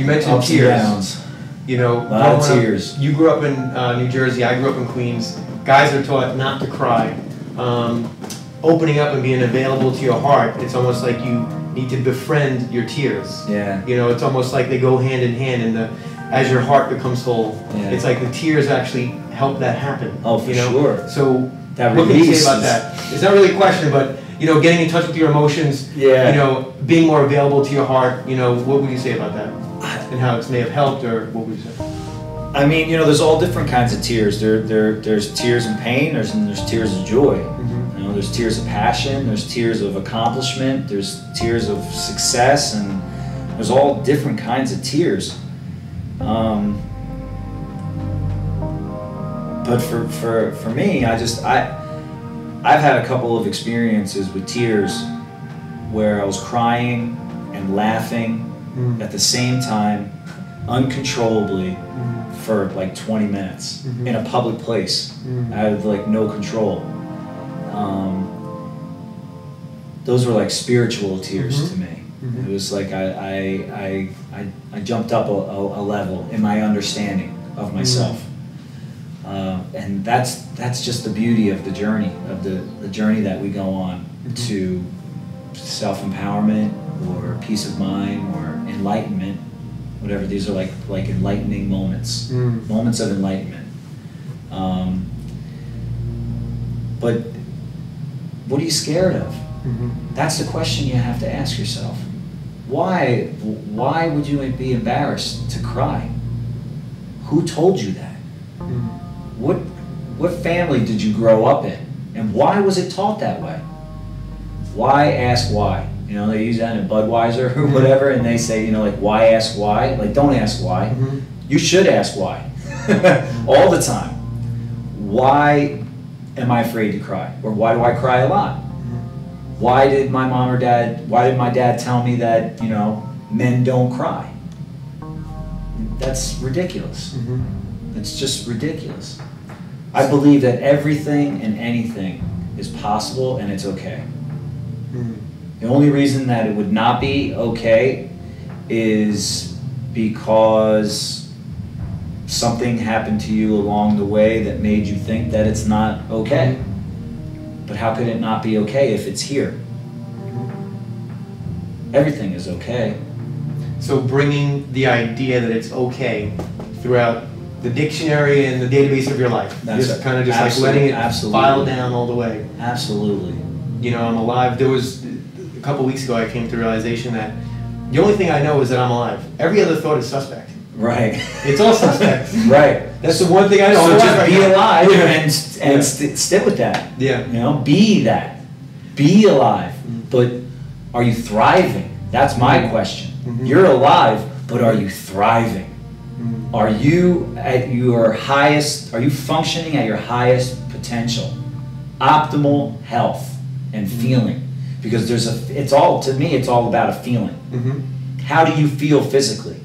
You mentioned ups tears. and downs. You know, A lot of tears. You grew up in New Jersey. I grew up in Queens. Guys are taught not to cry. Opening up and being available to your heart, it's almost like you need to befriend your tears. Yeah. You know, it's almost like they go hand in hand, and as your heart becomes whole, it's like the tears actually help that happen. Oh, for sure. So, that what can you say about is... that? It's not really a question, but you know, getting in touch with your emotions. Yeah. You know, being more available to your heart. You know, what would you say about that? And how it may have helped, or what would you say? I mean, you know, there's all different kinds of tears. There's tears of pain. There's tears of joy. You know, there's tears of passion. There's tears of accomplishment. There's tears of success, and there's all different kinds of tears. But for me, I've had a couple of experiences with tears where I was crying and laughing at the same time, uncontrollably, for like 20 minutes in a public place. I had like no control. Those were like spiritual tears to me. It was like I jumped up a level in my understanding of myself. And that's just the beauty of the journey, the journey that we go on to self-empowerment or peace of mind or enlightenment, whatever. These are like enlightening moments, moments of enlightenment. But what are you scared of? That's the question you have to ask yourself. Why would you be embarrassed to cry? Who told you that? What family did you grow up in? And why was it taught that way? Why ask why? You know, they use that in Budweiser or whatever, and they say, you know, like, why ask why? Like, don't ask why. You should ask why. All the time. Why am I afraid to cry? Or why do I cry a lot? Why did my dad tell me that, you know, men don't cry? That's ridiculous. It's just ridiculous. I believe that everything and anything is possible and it's okay. The only reason that it would not be okay is because something happened to you along the way that made you think that it's not okay. But how could it not be okay if it's here? Everything is okay. So bringing the idea that it's okay throughout the dictionary and the database of your life. That's just kind of just like letting it file down all the way. Absolutely. You know, I'm alive. There was a couple weeks ago I came to the realization that the only thing I know is that I'm alive. Every other thought is suspect. Right. It's all suspect. Right. That's the one thing I know. So just be alive and stick with that. Yeah. You know, be that. Be alive. But are you thriving? That's my question. You're alive, but are you thriving? Are you at your highest, are you functioning at your highest potential? Optimal health and feeling. Because to me, it's all about a feeling. How do you feel physically?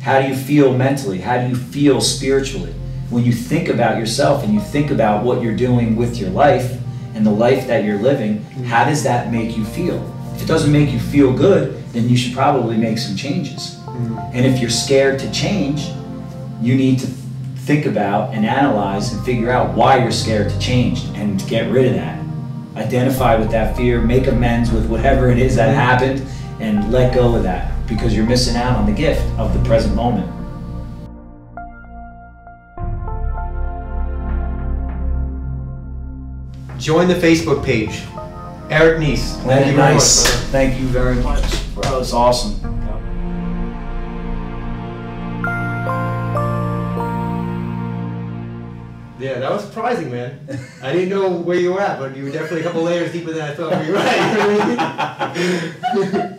How do you feel mentally? How do you feel spiritually? When you think about yourself and you think about what you're doing with your life and the life that you're living, how does that make you feel? If it doesn't make you feel good, then you should probably make some changes. And if you're scared to change, you need to think about and analyze and figure out why you're scared to change and to get rid of that. Identify with that fear, make amends with whatever it is that happened, and let go of that, because you're missing out on the gift of the present moment. Join the Facebook page. Eric Nies. Thank you very much. Thank you very much. Bro, it's awesome. Yeah, that was surprising, man. I didn't know where you were at, but you were definitely a couple layers deeper than I thought. You're right.